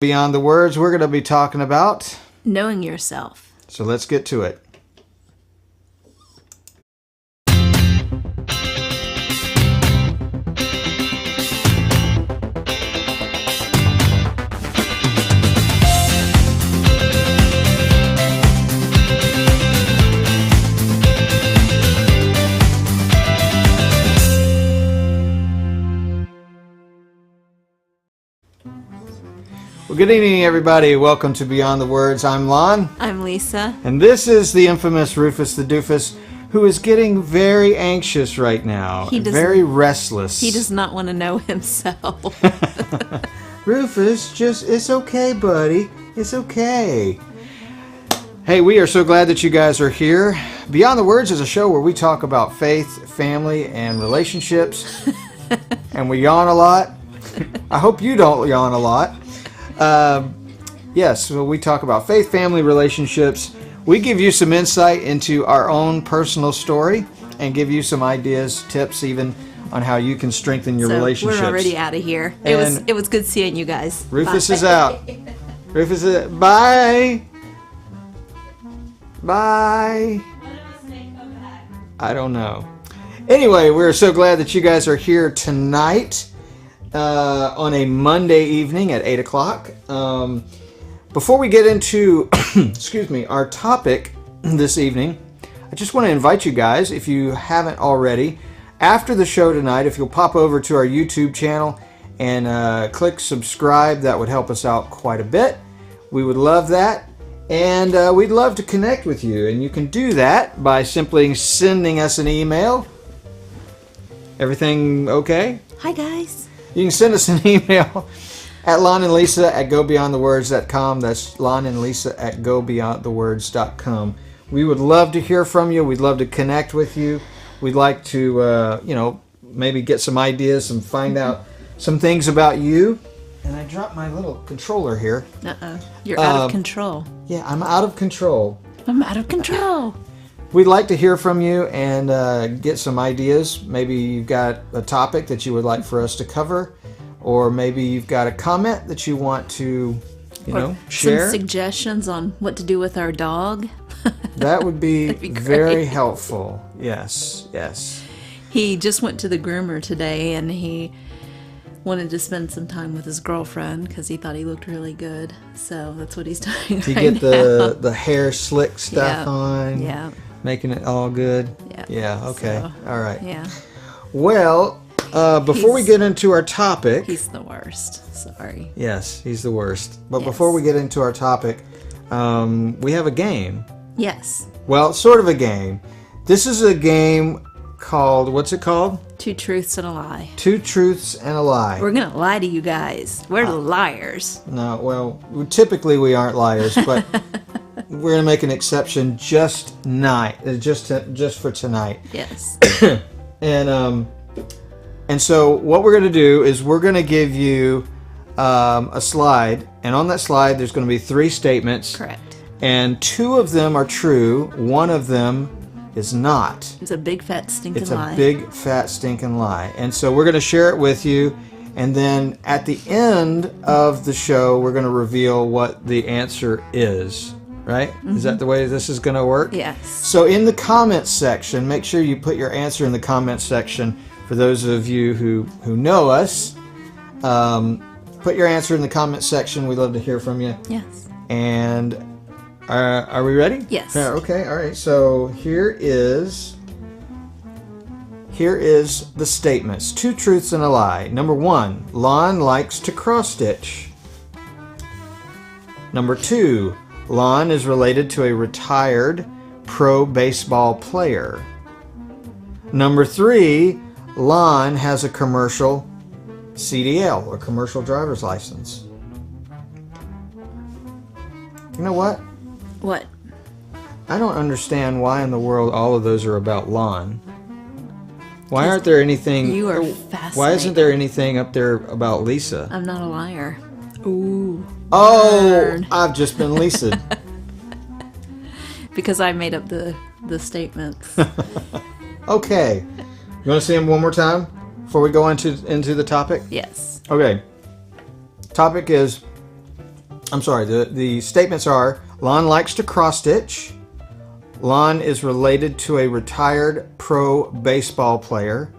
Beyond the words, we're going to be talking about knowing yourself. So let's get to it. Well, good evening, everybody. Welcome to Beyond the Words. I'm Lon. I'm Lisa. And this is the infamous Rufus the Doofus, who is getting very anxious right now. Very restless. He does not want to know himself. Rufus, it's okay, buddy. It's okay. Hey, we are so glad that you guys are here. Beyond the Words is a show where we talk about faith, family, and relationships. And we yawn a lot. I hope you don't yawn a lot. Yes, so we talk about faith, family, relationships. We give you some insight into our own personal story and give you some ideas, tips even on how you can strengthen your relationships. We're already out of here. It was good seeing you guys. Rufus is out. Rufus is bye. Bye. I don't know. Anyway, we're so glad that you guys are here tonight. On a Monday evening at 8 o'clock. Before we get into our topic this evening, I just want to invite you guys, if you haven't already, after the show tonight, if you'll pop over to our YouTube channel and click subscribe, that would help us out quite a bit. We would love that. And we'd love to connect with you. And you can do that by simply sending us an email. Everything okay? Hi, guys. You can send us an email at lonandlisa@gobeyondthewords.com. That's lonandlisa@gobeyondthewords.com. We would love to hear from you. We'd love to connect with you. We'd like to, maybe get some ideas and find out some things about you. And I dropped my little controller here. You're out of control. Yeah, I'm out of control. I'm out of control. We'd like to hear from you and get some ideas. Maybe you've got a topic that you would like for us to cover, or maybe you've got a comment that you want to, share. Some suggestions on what to do with our dog. That would be very helpful. Yes. He just went to the groomer today, and he wanted to spend some time with his girlfriend because he thought he looked really good. So that's what he's doing to right get now. the hair slick stuff on. Yeah. Making it all good. Yeah. Okay. So, all right. Yeah. Well, before we get into our topic, he's the worst. Sorry. Yes, he's the worst. But before we get into our topic, we have a game. Yes. Well, sort of a game. This is a game called, what's it called? Two Truths and a Lie. Two Truths and a Lie. We're going to lie to you guys. We're liars. No, well, typically we aren't liars, but we're going to make an exception just for tonight. Yes. And so what we're going to do is we're going to give you a slide, and on that slide there's going to be 3 statements. Correct. And 2 of them are true, 1 of them is not. It's a big fat stinking lie. It's a big fat stinking lie. And so we're going to share it with you, and then at the end of the show we're going to reveal what the answer is. Right? Mm-hmm. Is that the way this is going to work? Yes. So in the comments section, make sure you put your answer in the comments section. For those of you who know us, put your answer in the comments section. We'd love to hear from you. Yes. And are we ready? Yes. Okay. All right. So here is the statements. 2 truths and a lie. Number 1, Lon likes to cross stitch. Number 2, Lon is related to a retired pro baseball player. Number 3, Lon has a commercial CDL, or commercial driver's license. You know what? What? I don't understand why in the world all of those are about Lon. Why aren't there anything... You are fascinating. Why isn't there anything up there about Lisa? I'm not a liar. Ooh. Oh, burn. I've just been Lisa. Because I made up the statements. Okay. You want to see them one more time before we go into the topic? Yes. Okay. Topic is I'm sorry, the statements are: Lon likes to cross-stitch. Lon is related to a retired pro baseball player.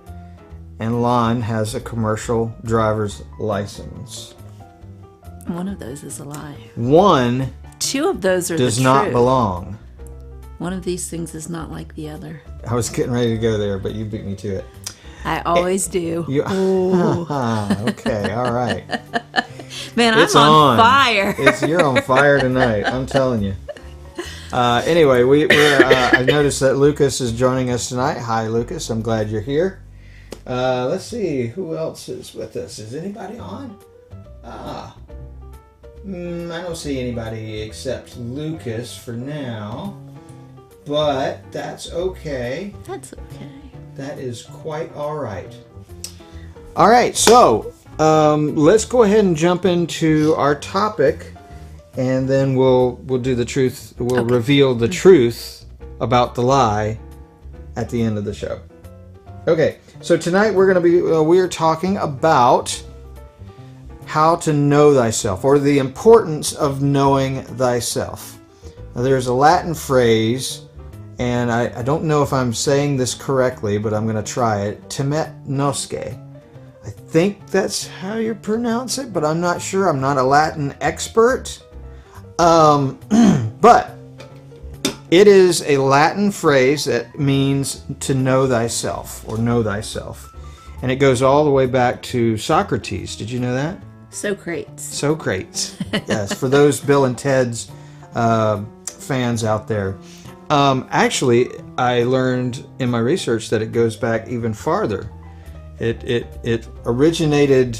And Lon has a commercial driver's license. One of those is a lie. One Two of those are does the not truth. belong. One of these things is not like the other. I was getting ready to go there, but you beat me to it. I always do. Okay, all right. Man, It's I'm on fire. You're on fire tonight, I'm telling you. Anyway, I noticed that Lucas is joining us tonight. Hi, Lucas. I'm glad you're here. Let's see, who else is with us? Is anybody on? I don't see anybody except Lucas for now, but that's okay. That's okay. That is quite all right. All right, so let's go ahead and jump into our topic, and then we'll do the truth. We'll reveal the truth about the lie at the end of the show. Okay. So tonight we're talking about how to know thyself, or the importance of knowing thyself. Now, there's a Latin phrase, and I don't know if I'm saying this correctly, but I'm going to try it. Temet nosce. I think that's how you pronounce it, but I'm not sure. I'm not a Latin expert. But it is a Latin phrase that means to know thyself, or know thyself. And it goes all the way back to Socrates. Did you know that? Socrates. Socrates. Yes, for those Bill and Ted's fans out there. Actually, I learned in my research that it goes back even farther. It originated,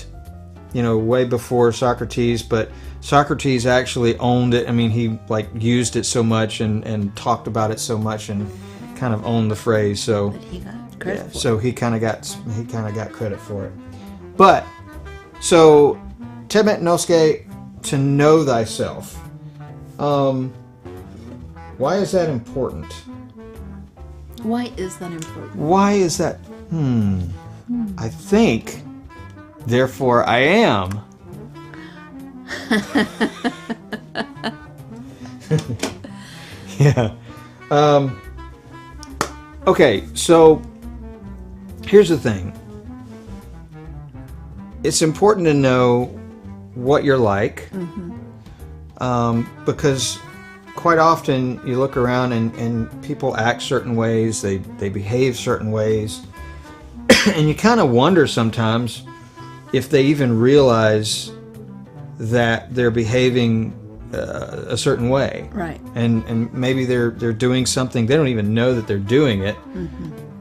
way before Socrates, but Socrates actually owned it. I mean, he used it so much and talked about it so much and kind of owned the phrase. So But he got credit for it. so he kind of got credit for it. But so temet nosce, to know thyself. Why is that important? Why is that important? Why is that? I think, therefore I am. Yeah. Okay, so here's the thing. It's important to know what you're like, because quite often you look around and people act certain ways, they behave certain ways, and you kind of wonder sometimes if they even realize that they're behaving a certain way, Right. and maybe they're doing something they don't even know that they're doing it,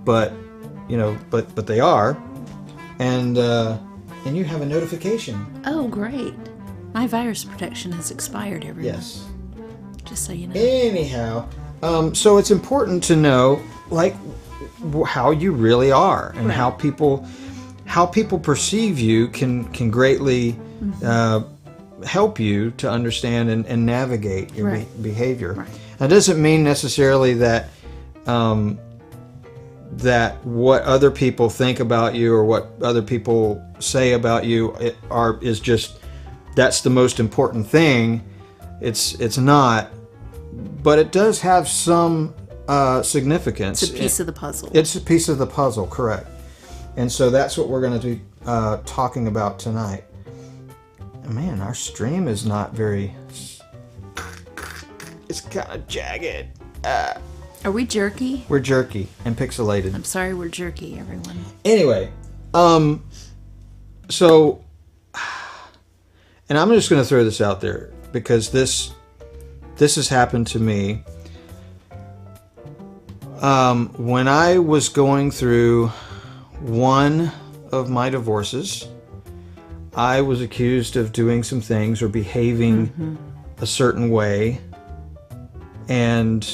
but but they are, and you have a notification. Oh, great. My virus protection has expired, everyone. Yes. Just so you know. Anyhow, so it's important to know how you really are, and Right. how people perceive you can greatly help you to understand and navigate your Right. behavior. Right. Now, it doesn't mean necessarily that that what other people think about you or what other people say about you is just that's the most important thing. It's not, but it does have some significance. It's a piece of the puzzle. It's a piece of the puzzle, correct. And so that's what we're going to be talking about tonight. Man, our stream is not very... It's kind of jagged. Are we jerky? We're jerky and pixelated. I'm sorry we're jerky, everyone. Anyway, so... And I'm just going to throw this out there because this has happened to me. When I was going through one of my divorces, I was accused of doing some things or behaving a certain way. And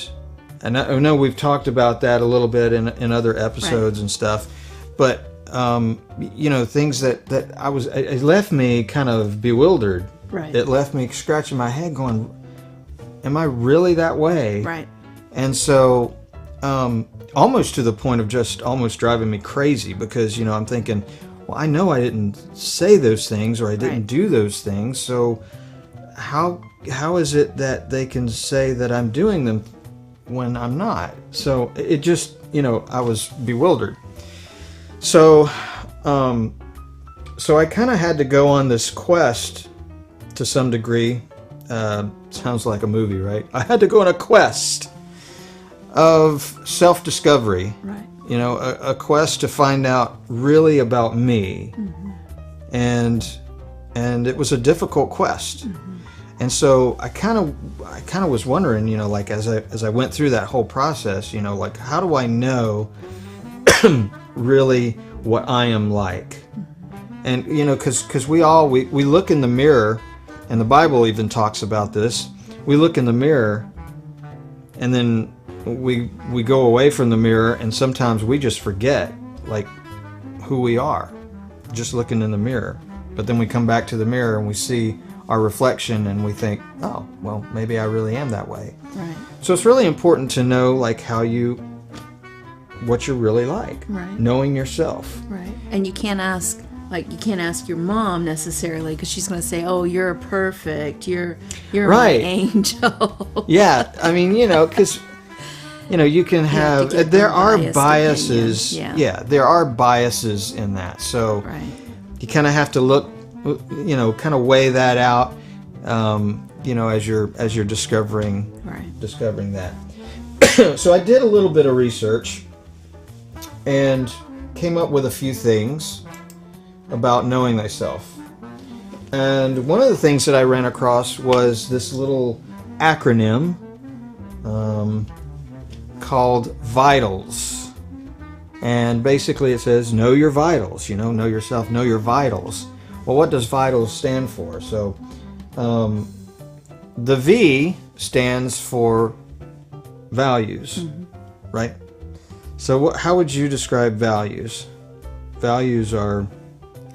I know we've talked about that a little bit in other episodes, right, and stuff. But, things that it left me kind of bewildered. Right. It left me scratching my head going, am I really that way? Right. And so, almost to the point of just almost driving me crazy because, I'm thinking, well, I know I didn't say those things or I didn't Right. do those things. So how is it that they can say that I'm doing them when I'm not? So it just, I was bewildered. So I kind of had to go on this quest to some degree. Sounds like a movie, right? I had to go on a quest of self-discovery. Right. A quest to find out really about me. Mm-hmm. And it was a difficult quest. Mm-hmm. And so I kind of was wondering, like as I went through that whole process, like how do I know really what I am like? Mm-hmm. And because we look in the mirror, and the Bible even talks about this. We look in the mirror, and then we go away from the mirror, and sometimes we just forget like who we are, just looking in the mirror. But then we come back to the mirror and we see our reflection, and we think, oh, well, maybe I really am that way. Right. So it's really important to know like what you're really like. Right. Knowing yourself. Right. And you can't ask your mom necessarily, because she's going to say, "Oh, you're perfect. You're right. my angel." Yeah, I mean, because you can have there are biases. Yeah, there are biases in that. So right. You kind of have to look, kind of weigh that out, as you're discovering that. So I did a little bit of research and came up with a few things about knowing thyself. And one of the things that I ran across was this little acronym called VITALS. And basically it says, know your vitals, know yourself, know your vitals. Well, what does vitals stand for? So the V stands for values, mm-hmm. right? So how would you describe values? Values are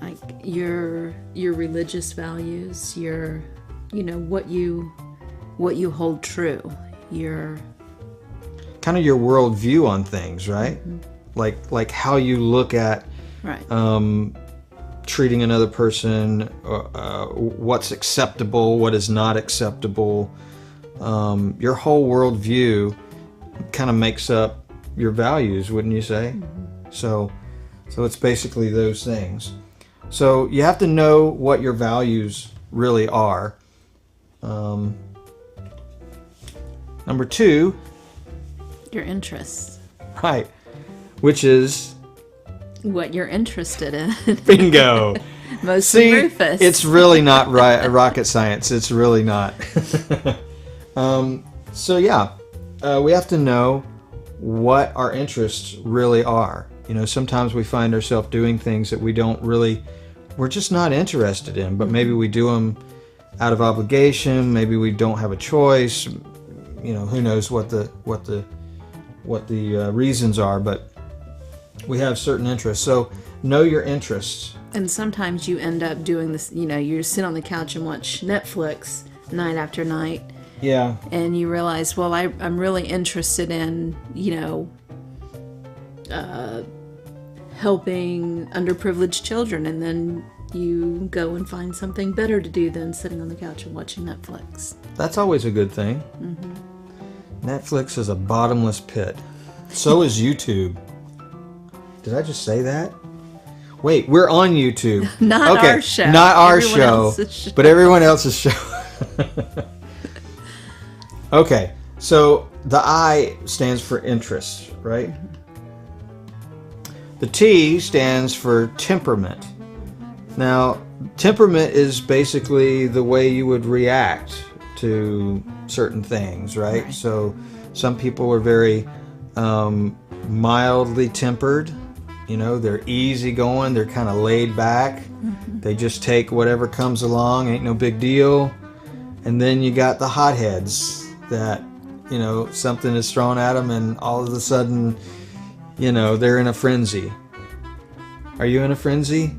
like your religious values, your what you hold true, your kind of your worldview on things, right? Mm-hmm. Like how you look at right. Treating another person, what's acceptable, what is not acceptable. Your whole worldview kind of makes up your values, wouldn't you say? Mm-hmm. So it's basically those things. So you have to know what your values really are. Number 2, your interests. Right. Which is what you're interested in. Bingo. Mostly Rufus. It's really not rocket science. It's really not. We have to know what our interests really are. Sometimes we find ourselves doing things that we're just not interested in, but maybe we do them out of obligation. Maybe we don't have a choice. Who knows what the reasons are, but we have certain interests. So know your interests. And sometimes you end up doing this, you sit on the couch and watch Netflix night after night. Yeah. And you realize, well, I'm really interested in, helping underprivileged children. And then you go and find something better to do than sitting on the couch and watching Netflix. That's always a good thing. Mm-hmm. Netflix is a bottomless pit. So is YouTube. Did I just say that? Wait, we're on YouTube. Not our show. Not our show, but everyone else's show. Okay, so the I stands for interest, right? The T stands for temperament. Now, temperament is basically the way you would react to certain things, right? So some people are very mildly tempered. They're easygoing. They're kind of laid back. Mm-hmm. They just take whatever comes along. Ain't no big deal. And then you got the hotheads that, something is thrown at them and all of a sudden, they're in a frenzy. Are you in a frenzy?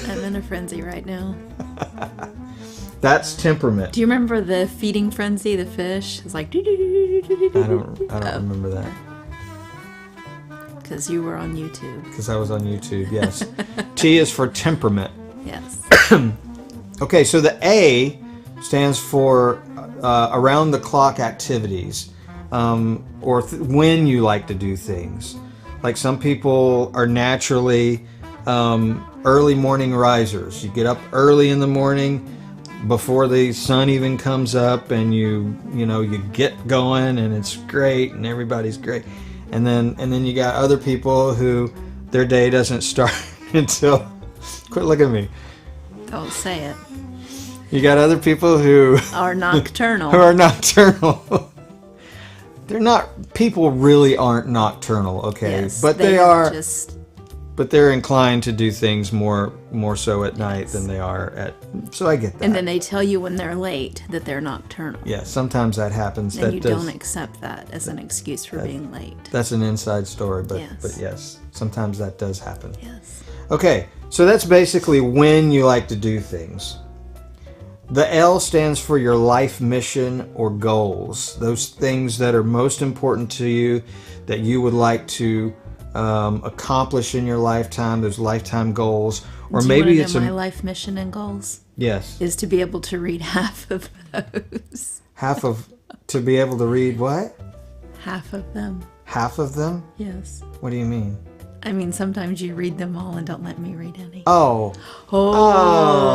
I'm in a frenzy right now. That's temperament. Do you remember the feeding frenzy, the fish? It's like... I don't remember that. Because you were on YouTube. Because I was on YouTube, yes. T is for temperament. Yes. Okay, so the A stands for around the clock activities, or when you like to do things. Like some people are naturally early morning risers. You get up early in the morning before the sun even comes up, and you get going, and it's great, and everybody's great. And then you got other people who their day doesn't start until, quit looking at me. Don't say it. You got other people who Are nocturnal. who are nocturnal. They're not, people really aren't nocturnal, okay? Yes, but they are just... but they're inclined to do things more so at night than they are at, so I get that. And then they tell you when they're late that they're nocturnal. Yeah, sometimes that happens. And you don't accept that as an excuse for being late. That's an inside story, but Yes. but yes, sometimes that does happen. Yes. Okay, so that's basically when you like to do things. The L stands for your life mission or goals. Those things that are most important to you, that you would like to accomplish in your lifetime, those lifetime goals. Or Do maybe you it's my life mission and goals yes. is to be able to read half of those. Half of, to be able to read what? Half of them. Half of them? Yes. What do you mean? I mean, sometimes you read them all and don't let me read any. Oh. Oh.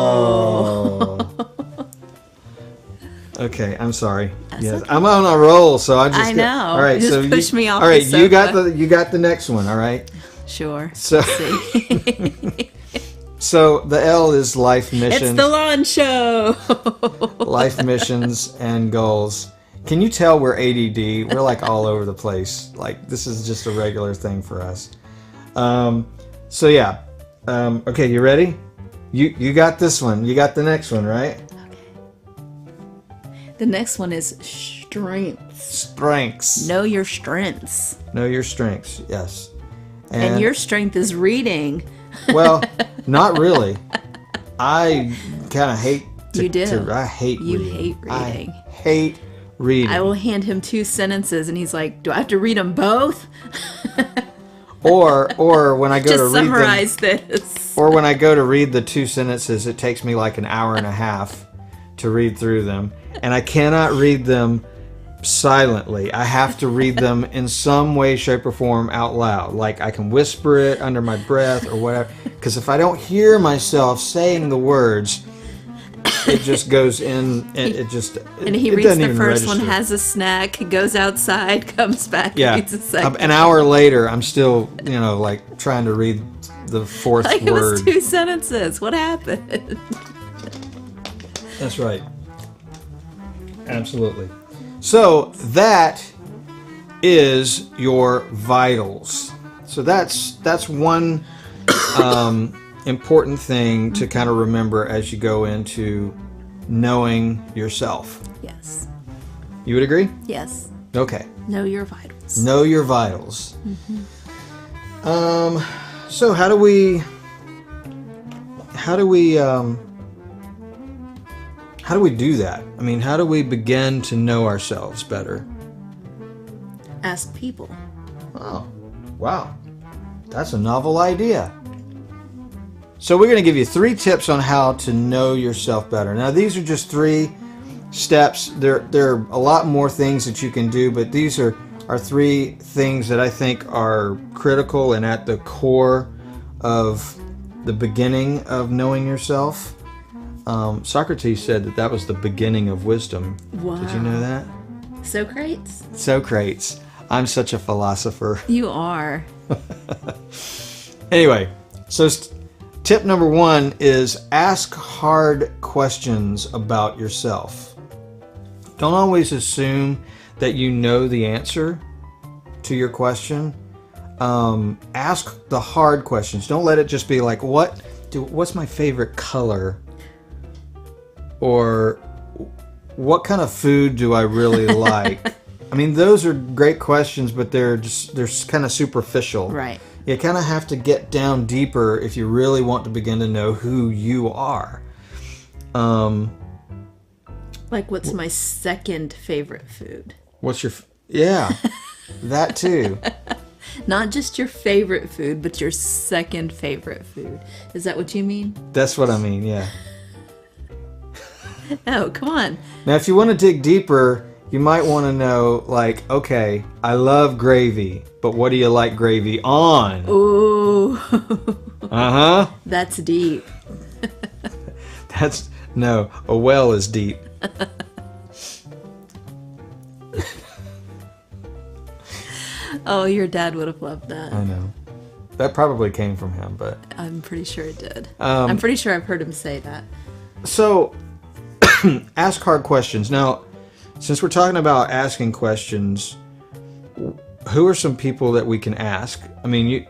Okay, I'm sorry. Yes, okay. I'm on a roll, so I just. I know. All right, just so push me off. All right, the sofa. you got the next one. All right. Sure. So. So the L is life missions. It's the Lon Show. Life missions and goals. Can you tell we're ADD? We're like all over the place. Like this is just a regular thing for us. So yeah. Okay, you ready? You got this one. You got the next one, right? The next one is strengths. Strengths. Know your strengths. Know your strengths, yes. And your strength is reading. Well, not really. I kind of hate to, you do. I hate you reading. hate reading. I hate reading. I will hand him 2 sentences and he's like, do I have to read them both? or when I go Just to read summarize this. Or when I go to read the 2 sentences, it takes me like an hour and a half to read through them. And I cannot read them silently. I have to read them in some way, shape, or form out loud. Like I can whisper it under my breath or whatever. Because if I don't hear myself saying the words, it just goes in, and it just. And he reads the first one, has a snack, goes outside, comes back, reads the second. An hour later, I'm still, like trying to read the 4th like word. It was 2 sentences. What happened? That's right. Absolutely. So that is your vitals. So that's one important thing to kind of remember as you go into knowing yourself. Yes. You would agree? Yes. Okay. Know your vitals. Know your vitals. Mm-hmm. So how do we do that? I mean, how do we begin to know ourselves better? Ask people. Oh, wow. That's a novel idea. So we're going to give you 3 tips on how to know yourself better. Now, these are just 3 steps. There are a lot more things that you can do, but these are 3 things that I think are critical and at the core of the beginning of knowing yourself. Socrates said that was the beginning of wisdom. Wow. Did you know that? Socrates? Socrates. I'm such a philosopher. You are. Anyway, so tip number 1 is ask hard questions about yourself. Don't always assume that you know the answer to your question. Ask the hard questions. Don't let it just be like, what's my favorite color? Or what kind of food do I really like? I mean, those are great questions, but they're kind of superficial. Right. You kind of have to get down deeper if you really want to begin to know who you are. Like, what's my second favorite food? What's your... Yeah, that too. Not just your favorite food, but your second favorite food. Is that what you mean? That's what I mean, yeah. Oh, come on. Now, if you want to dig deeper, you might want to know, like, okay, I love gravy, but what do you like gravy on? Ooh. Uh-huh. That's deep. No, a well is deep. Oh, your dad would have loved that. I know. That probably came from him, but... I'm pretty sure it did. I'm pretty sure I've heard him say that. So, ask hard questions. Now, since we're talking about asking questions, who are some people that we can ask? I mean,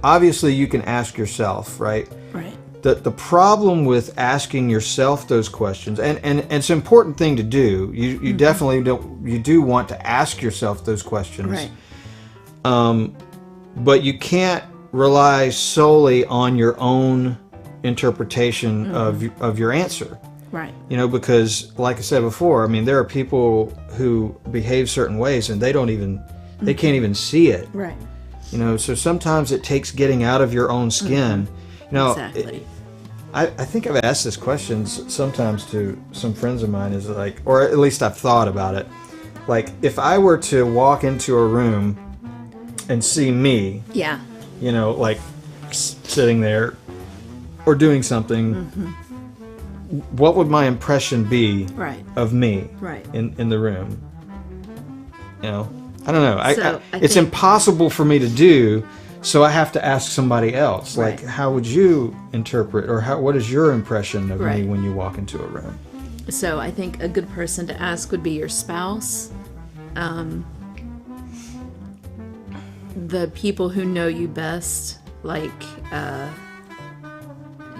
obviously you can ask yourself, right? Right. The problem with asking yourself those questions, and it's an important thing to do. You definitely do want to ask yourself those questions. Right. But you can't rely solely on your own interpretation of your answer. Right. You know, because like I said before, I mean, there are people who behave certain ways and they can't even see it. Right. You know, so sometimes it takes getting out of your own skin. You know, exactly. I think I've asked this question sometimes to some friends of mine, is like, or at least I've thought about it. Like, if I were to walk into a room and see me, Yeah. you know, like sitting there or doing something, what would my impression be Right. of me Right. in the room? You know, I don't know. So, It's think- impossible for me to do, so I have to ask somebody else. Right. Like, how would you interpret, or what is your impression of me Right. when you walk into a room? So I think a good person to ask would be your spouse. The people who know you best, like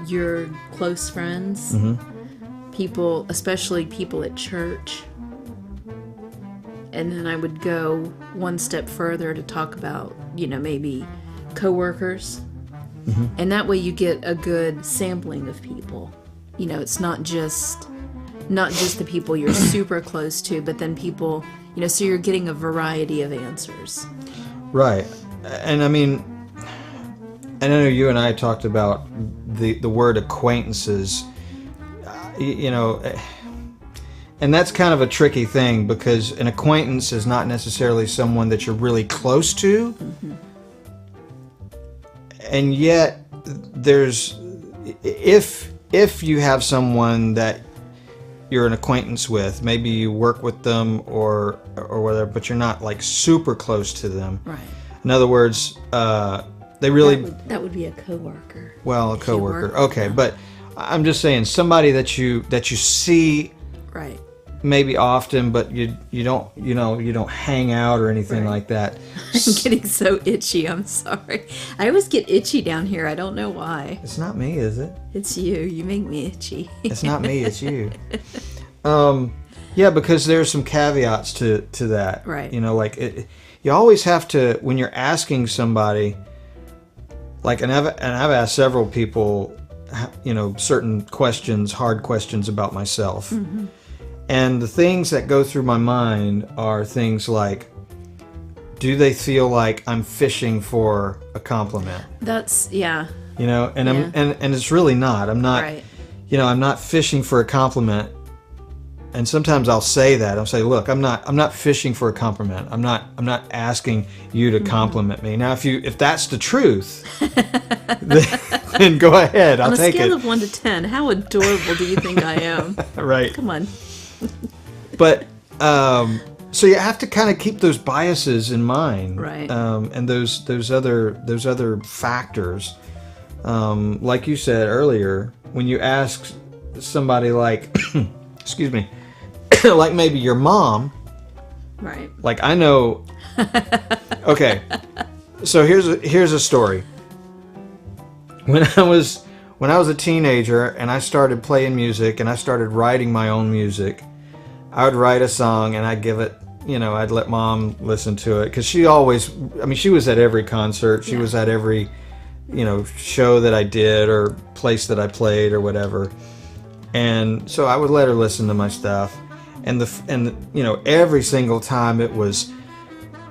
your close friends, people, especially people at church. And then I would go one step further to talk about, you know, maybe coworkers. And that way you get a good sampling of people. You know, it's not just the people you're super close to, but then people, you know, so you're getting a variety of answers. Right. And I mean, I know you and I talked about the word acquaintances, you know, and that's kind of a tricky thing, because an acquaintance is not necessarily someone that you're really close to. And yet there's, if you have someone that you're an acquaintance with, maybe you work with them or whatever, but you're not like super close to them. Right. In other words, they really... That would be a coworker. Well, a If you work coworker. with Okay, them. but I'm just saying, somebody that you see Right. maybe often, but you don't hang out or anything Right. like that. I'm getting so itchy. I'm sorry. I always get itchy down here. I don't know why. It's not me, is it? It's you. You make me itchy. It's not me, it's you. Yeah, because there's some caveats to that. Right. You know, like you always have to, when you're asking somebody, like, and I've asked several people, you know, certain questions, hard questions about myself. And the things that go through my mind are things like, do they feel like I'm fishing for a compliment? That's, yeah. You know, and Yeah. and it's really not. I'm not. Right. You know, I'm not fishing for a compliment. And sometimes I'll say that. I'll say, "Look, I'm not fishing for a compliment. I'm not asking you to compliment me." Now, if that's the truth, then go ahead. I'll take it. On a scale of 1 to 10, how adorable do you think I am? Right. Come on. But so you have to kind of keep those biases in mind, Right. And those other factors, like you said earlier, when you ask somebody like, excuse me, like maybe your mom, Right. like I know. Okay, so here's a story. When I was a teenager and I started playing music and I started writing my own music, I would write a song and I'd give it, you know, I'd let mom listen to it, because she always, I mean, she was at every concert, she was at every, you know, show that I did or place that I played or whatever, and so I would let her listen to my stuff, and you know, every single time it was,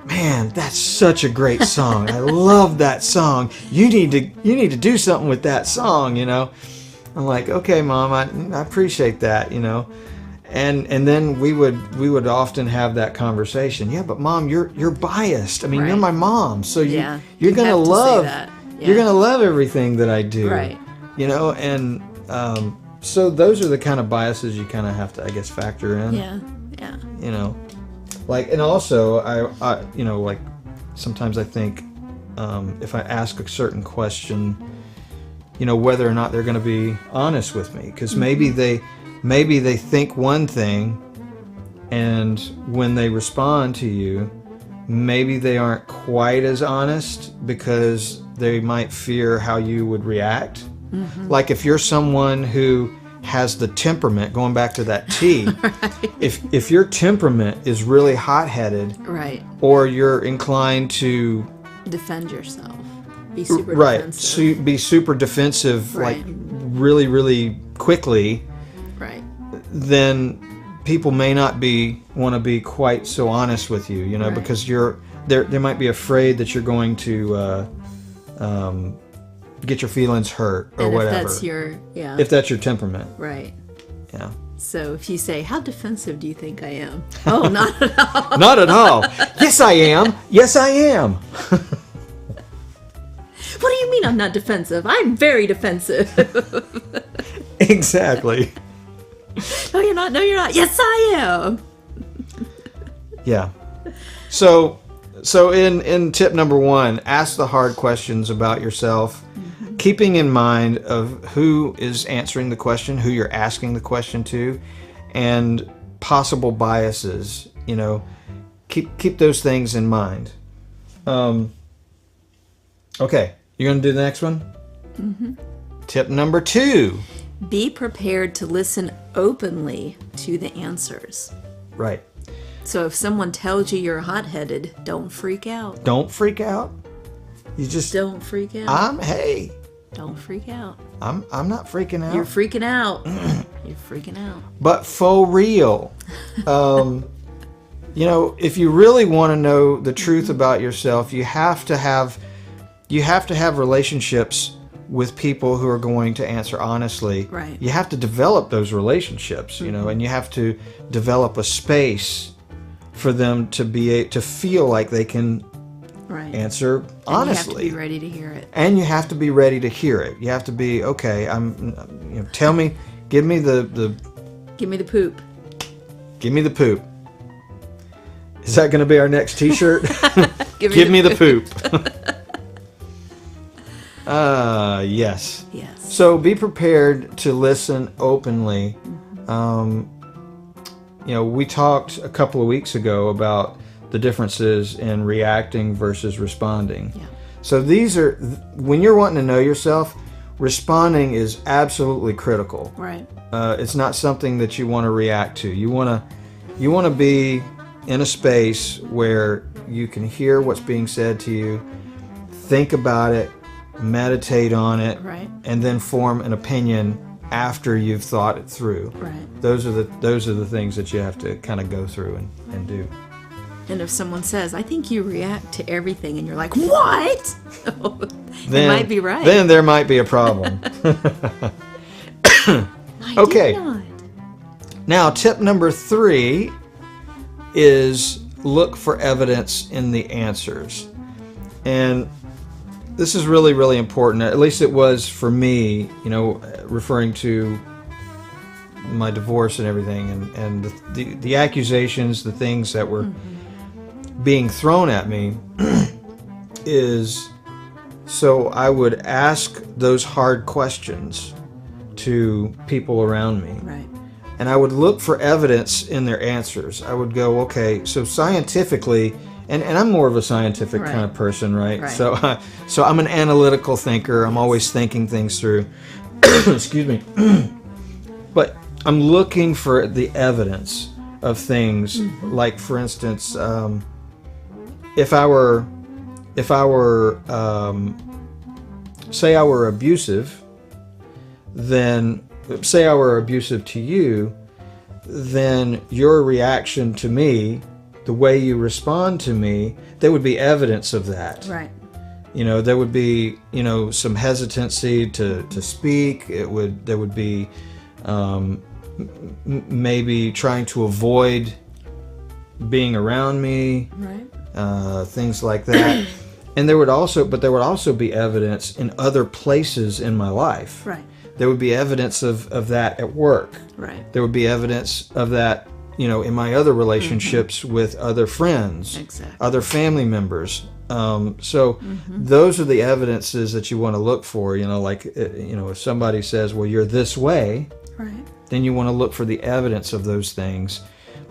man, that's such a great song. I love that song. You need to do something with that song, you know. I'm like, okay, Mom, I appreciate that, you know. And then we would often have that conversation. Yeah, but Mom, you're biased. I mean, you're my mom, so you're gonna love you're gonna love everything that I do, right? You know, and so those are the kind of biases you kind of have to, I guess, factor in. Yeah. You know, like, and also I you know, like sometimes I think if I ask a certain question, you know, whether or not they're going to be honest with me, because maybe they think one thing, and when they respond to you, maybe they aren't quite as honest because they might fear how you would react. Like if you're someone who has the temperament, going back to that T, Right. if your temperament is really hot-headed, Right. or you're inclined to Defend yourself. Be super right, defensive. be super defensive, Right. like really, really quickly, Right. then people may not want to be quite so honest with you, you know, Right. because they might be afraid that you're going to get your feelings hurt or And whatever. if that's your temperament. right. Yeah. So if you say, how defensive do you think I am? Oh, not at all. Not at all. Yes, I am. Yes, I am. What do you mean I'm not defensive? I'm very defensive. Exactly. No, you're not. No, you're not. Yes, I am. Yeah. So in tip number 1, ask the hard questions about yourself, keeping in mind of who is answering the question, who you're asking the question to, and possible biases. You know, keep those things in mind. Okay, you're going to do the next one? Tip number 2. Be prepared to listen openly to the answers. Right. So if someone tells you you're hot-headed, don't freak out. Don't freak out. You just Don't freak out. hey, Don't freak out. I'm not freaking out. You're freaking out. You're freaking out. But for real, you know, if you really want to know the truth about yourself, you have to have relationships with people who are going to answer honestly. Right. You have to develop those relationships, you know, and you have to develop a space for them to feel like they can Right. answer honestly. And you have to be ready to hear it. And you have to be ready to hear it. You have to be, okay, tell me, give me the Give me the poop. give me the poop. Is that going to be our next t-shirt? Give me the poop. Yes. Yes. So be prepared to listen openly. You know, we talked a couple of weeks ago about the differences in reacting versus responding. Yeah. So these are, when you're wanting to know yourself, responding is absolutely critical. Right. It's not something that you want to react to. You want to be in a space where you can hear what's being said to you, think about it, meditate on it, Right. and then form an opinion after you've thought it through. Right. Those are the things that you have to kind of go through and do. And if someone says, I think you react to everything, and you're like, what? Then, you might be right. Then there might be a problem. I Okay. did not. Now, tip number 3 is look for evidence in the answers. And this is really, really important. At least it was for me, you know, referring to my divorce and everything, and the accusations, the things that were being thrown at me, is so I would ask those hard questions to people around me. Right. And I would look for evidence in their answers. I would go, okay, so scientifically, and I'm more of a scientific Right. kind of person, right? Right. So I'm an analytical thinker. I'm always thinking things through. Excuse me. But I'm looking for the evidence of things. Like, for instance, if I were, say I were abusive, then say I were abusive to you, then your reaction to me, the way you respond to me, there would be evidence of that. Right. There would be, some hesitancy to speak. There would be maybe trying to avoid being around me, Right. Things like that. And there would also be evidence in other places in my life. Right. There would be evidence of that at work. Right. There would be evidence of that, in my other relationships with other friends, Exactly. other family members. Those are the evidences that you want to look for. If somebody says, "Well, you're this way," Right. then you want to look for the evidence of those things,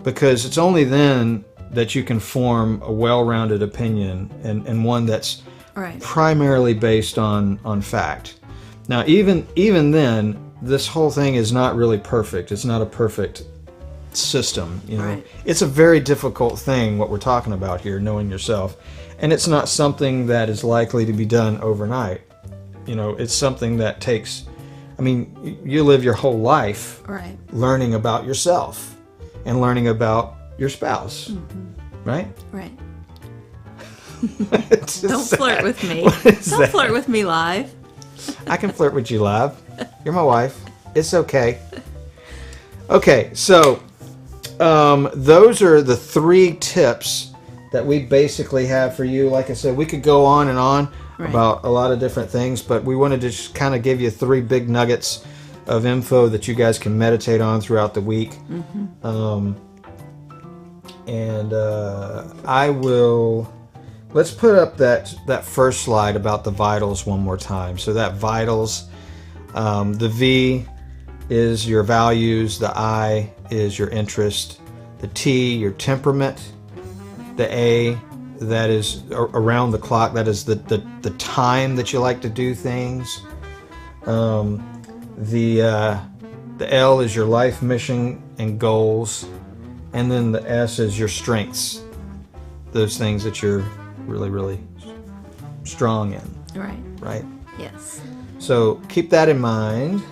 because it's only then that you can form a well-rounded opinion and one that's Right. primarily based on fact. Now, even then, this whole thing is not really perfect. It's not a perfect system. Right. It's a very difficult thing, what we're talking about here, knowing yourself. And it's not something that is likely to be done overnight. It's something that takes, you live your whole life Right. learning about yourself and learning about your spouse, right? Right. It's just Don't flirt with me. What is Don't that? flirt with me live. I can flirt with you live. You're my wife. It's okay. Okay, so those are the 3 tips that we basically have for you. Like I said, we could go on and on about a lot of different things, but we wanted to just kind of give you 3 big nuggets of info that you guys can meditate on throughout the week. Let's put up that first slide about the vitals one more time. So that vitals, the V is your values, the I is your interest, the T, your temperament, the A, that is around the clock, that is the time that you like to do things. The L is your life mission and goals, and then the S is your strengths, those things that you're really, really strong in. Right? Yes. So keep that in mind.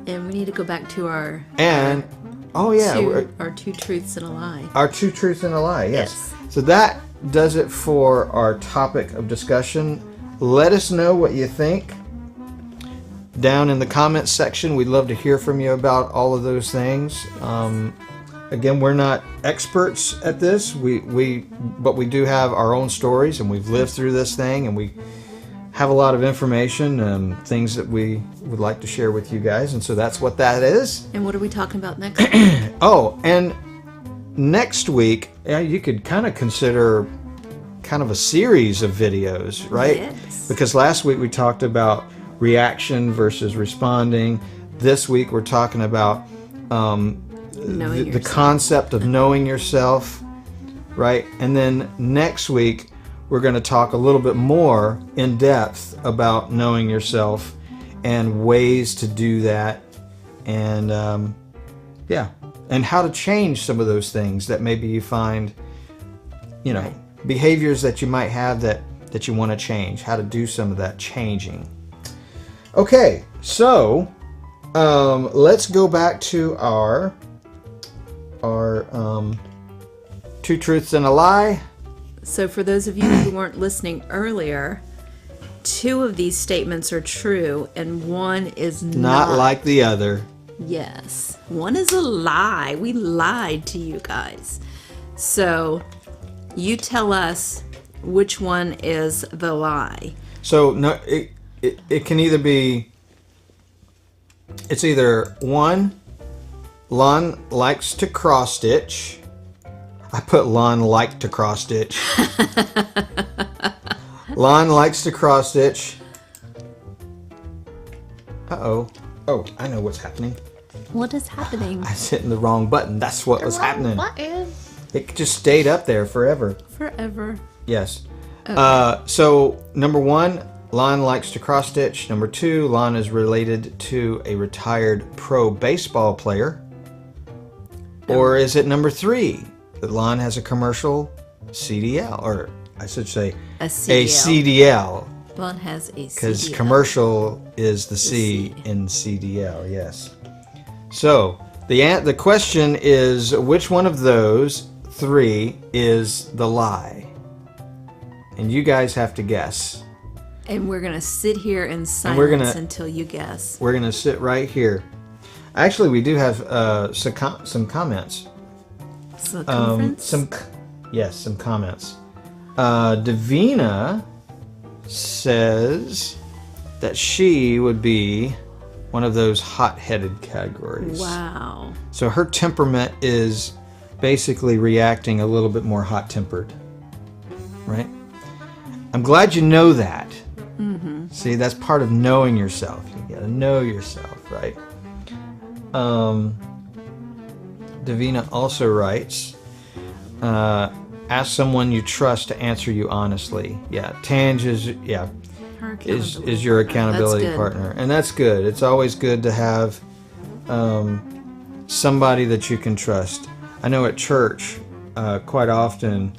And we need to go back to our our 2 truths and a lie. Our 2 truths and a lie, yes. So that does it for our topic of discussion. Let us know what you think down in the comments section. We'd love to hear from you about all of those things. Again, we're not experts at this. But we do have our own stories, and we've lived through this thing, and we have a lot of information and things that we would like to share with you guys. And so that's what that is. And what are we talking about next week? Oh, and next week, you could kind of consider kind of a series of videos, right? Yes. Because last week we talked about reaction versus responding. This week we're talking about the concept of knowing yourself, right? And then next week we're going to talk a little bit more in depth about knowing yourself and ways to do that, and and how to change some of those things that maybe you find, behaviors that you might have that you want to change, how to do some of that changing. Okay, so let's go back to our 2 truths and a lie. So for those of you who weren't listening earlier, 2 of these statements are true and 1 is not like the other. Yes. 1 is a lie. We lied to you guys. So you tell us which one is the lie. So no, it can either be, it's either 1, Lon likes to cross stitch. I put Lon like to cross stitch. Lon likes to cross stitch. Uh-oh. Oh, I know what's happening. What is happening? I was hitting the wrong button. That's what was happening. Button. It just stayed up there forever. Forever. Yes. Okay. So, number 1, Lon likes to cross stitch. Number 2, Lon is related to a retired pro baseball player. Or is it number 3, that Lon has a commercial CDL, or I should say a CDL. CDL. Lon has a CDL. Because commercial is the C in CDL, yes. So, the question is, which one of those 3 is the lie? And you guys have to guess. And we're going to sit here in silence until you guess. We're going to sit right here. Actually, we do have some comments. Circumference? Some comments. Davina says that she would be one of those hot-headed categories. Wow. So her temperament is basically reacting a little bit more hot-tempered. Right? I'm glad you know that. Mm-hmm. See, that's part of knowing yourself. You gotta know yourself, right? Davina also writes, ask someone you trust to answer you honestly. Yeah, Tange is your accountability partner. And that's good. It's always good to have somebody that you can trust. I know at church, quite often,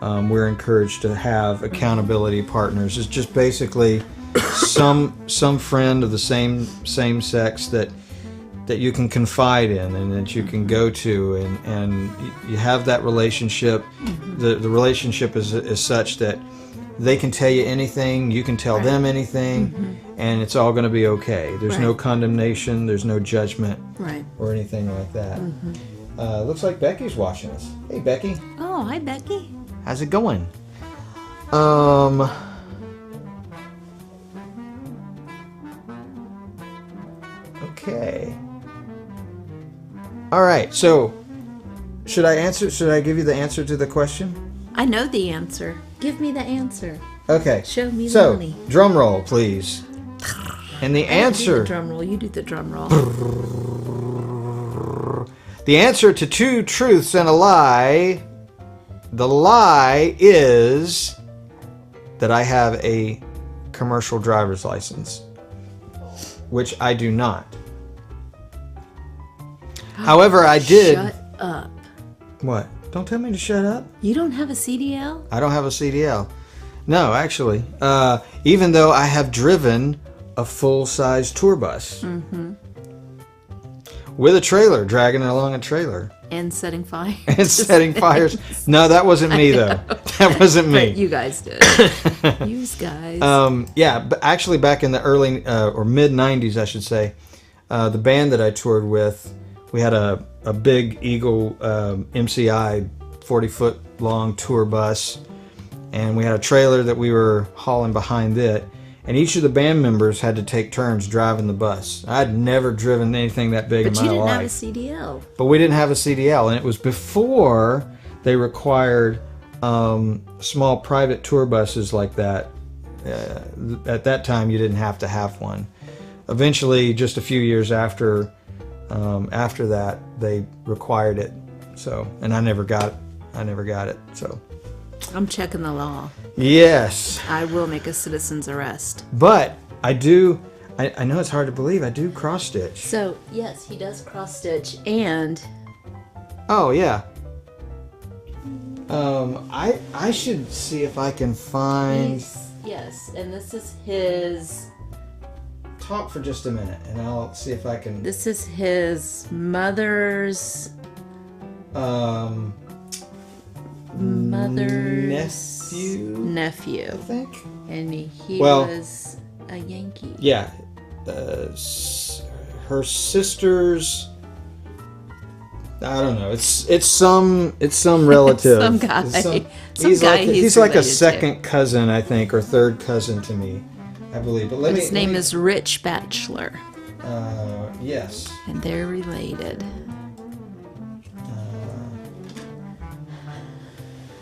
we're encouraged to have accountability partners. It's just basically some friend of the same sex that you can confide in and that you can go to, and you have that relationship. Mm-hmm. The relationship is such that they can tell you anything, you can tell them anything, mm-hmm. and it's all going to be okay. There's no condemnation, there's no judgment, or anything like that. Mm-hmm. Looks like Becky's watching us. Hey, Becky. Oh, hi, Becky. How's it going? Okay. All right. So, should I give you the answer to the question? I know the answer. Give me the answer. Okay. Show me the money. So, drum roll, please. And the answer. Do the drum roll. You do the drum roll. The answer to two truths and a lie. The lie is that I have a commercial driver's license, which I do not. However, I did. Shut up. What? Don't tell me to shut up. You don't have a CDL? I don't have a CDL. No, actually. Even though I have driven a full-size tour bus. Mm-hmm. With a trailer, dragging along a trailer. And setting fires. And setting fires. No, that wasn't me, though. That wasn't me. But you guys did. You guys. Yeah, but actually back in the early or mid-'90s, I should say, the band that I toured with, we had a big Eagle MCI 40-foot long tour bus, and we had a trailer that we were hauling behind it. And each of the band members had to take turns driving the bus. I'd never driven anything that big in my life. But you didn't have a CDL. But we didn't have a CDL, and it was before they required small private tour buses like that. At that time, you didn't have to have one. Eventually, just a few years after that, they required it. So, and I never got it. So, I'm checking the law. Yes. I will make a citizen's arrest. But I do, I know it's hard to believe, I do cross stitch. So, yes, he does cross stitch, and... Oh, yeah. I should see if I can find... Yes, and this is his... Talk for just a minute, and I'll see if I can... This is his mother's... nephew, I think. And he was a Yankee. Yeah, her sister's. I don't know. It's some relative. Some guy. He's like a second cousin, I think, or third cousin to me, I believe. But his name is Rich Batchelor. Yes. And they're related.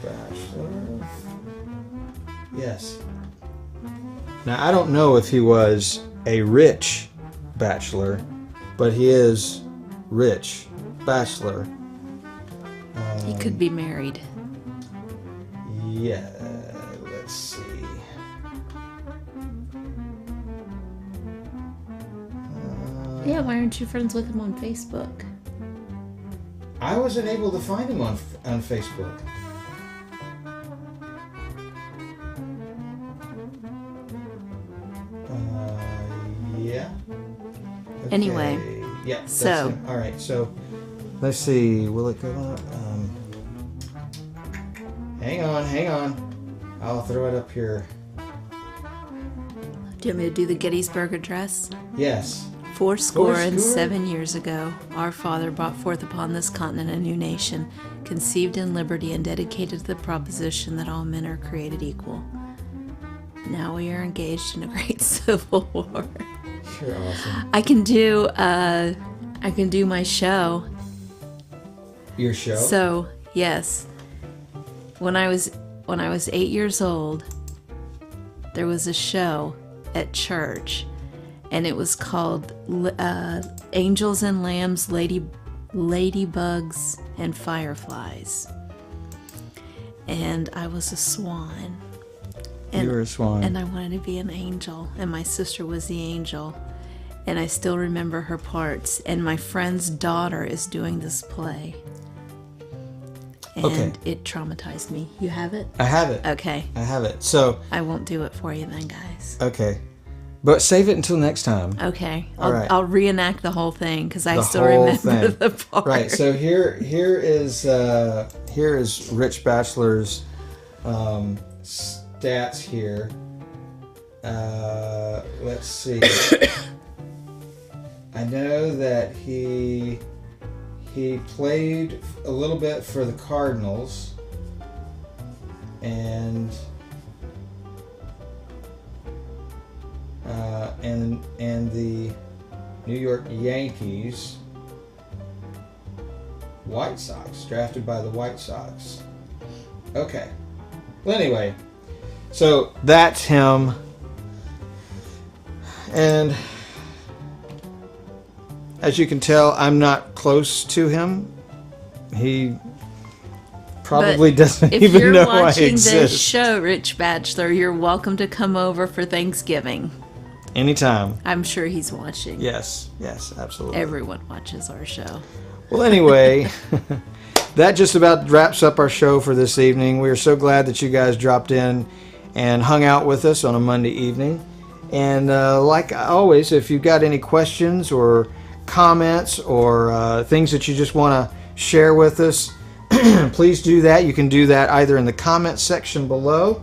Bachelor. Yes. Now, I don't know if he was a rich bachelor, but he is Rich Batchelor. He could be married. Yeah, let's see. Yeah, why aren't you friends with him on Facebook? I wasn't able to find him on Facebook. Yeah. Okay. Anyway. Yeah. That's so. him. All right. So, let's see. Will it go up? Hang on. I'll throw it up here. Do you want me to do the Gettysburg Address? Yes. 7 years ago, our Father brought forth upon this continent a new nation, conceived in liberty and dedicated to the proposition that all men are created equal. Now we are engaged in a great civil war. You're awesome. I can do my show. Your show? So, yes. When I was 8 years old, there was a show at church, and it was called Angels and Lambs, Ladybugs and Fireflies. And I was a swan. And, you were a swan. And I wanted to be an angel, and my sister was the angel. And I still remember her parts. And my friend's daughter is doing this play. And it traumatized me. You have it? I have it. Okay. I have it. So I won't do it for you then, guys. Okay. But save it until next time. Okay. All right. I'll reenact the whole thing because I still remember the part. Right. So here is Rich Bachelor's stats here. Let's see. I know that he played a little bit for the Cardinals and the New York Yankees, White Sox, drafted by the White Sox. Okay. Well, anyway, so that's him. And as you can tell, I'm not close to him. He probably doesn't even know I exist. If you're watching this show, Rich Bachelor, you're welcome to come over for Thanksgiving. Anytime. I'm sure he's watching. Yes, absolutely. Everyone watches our show. Well, anyway, that just about wraps up our show for this evening. We are so glad that you guys dropped in and hung out with us on a Monday evening. And like always, if you've got any questions or comments or things that you just want to share with us, please do that. You can do that either in the comments section below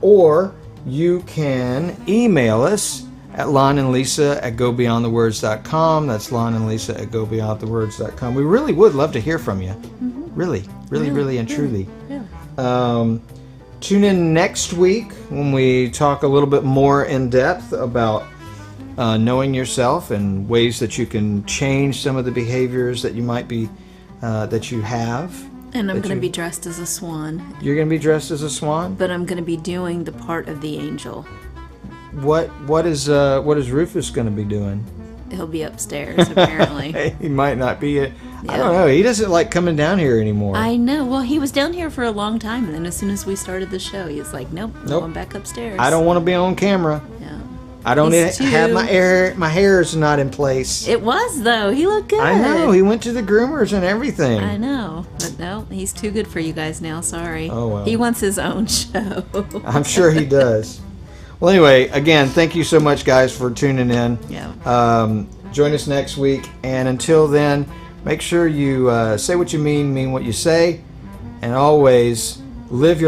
or you can email us at lonandlisa@gobeyondthewords.com. That's lonandlisa@gobeyondthewords.com. We really would love to hear from you. Mm-hmm. Really and truly. Yeah. Tune in next week when we talk a little bit more in depth about knowing yourself and ways that you can change some of the behaviors that you might be that you have. And I'm going to be dressed as a swan. You're going to be dressed as a swan? But I'm going to be doing the part of the angel. What is Rufus going to be doing? He'll be upstairs, apparently. He might not be. I don't know. He doesn't like coming down here anymore. I know. Well, he was down here for a long time, and then as soon as we started the show, he was like, nope. Going back upstairs. I don't want to be on camera. Yeah. I don't have my hair. My hair is not in place. It was, though. He looked good. I know. He went to the groomers and everything. I know. But no, he's too good for you guys now. Sorry. Oh, well. He wants his own show. I'm sure he does. Well, anyway, again, thank you so much, guys, for tuning in. Yeah. Join us next week. And until then, make sure you say what you mean what you say, and always live your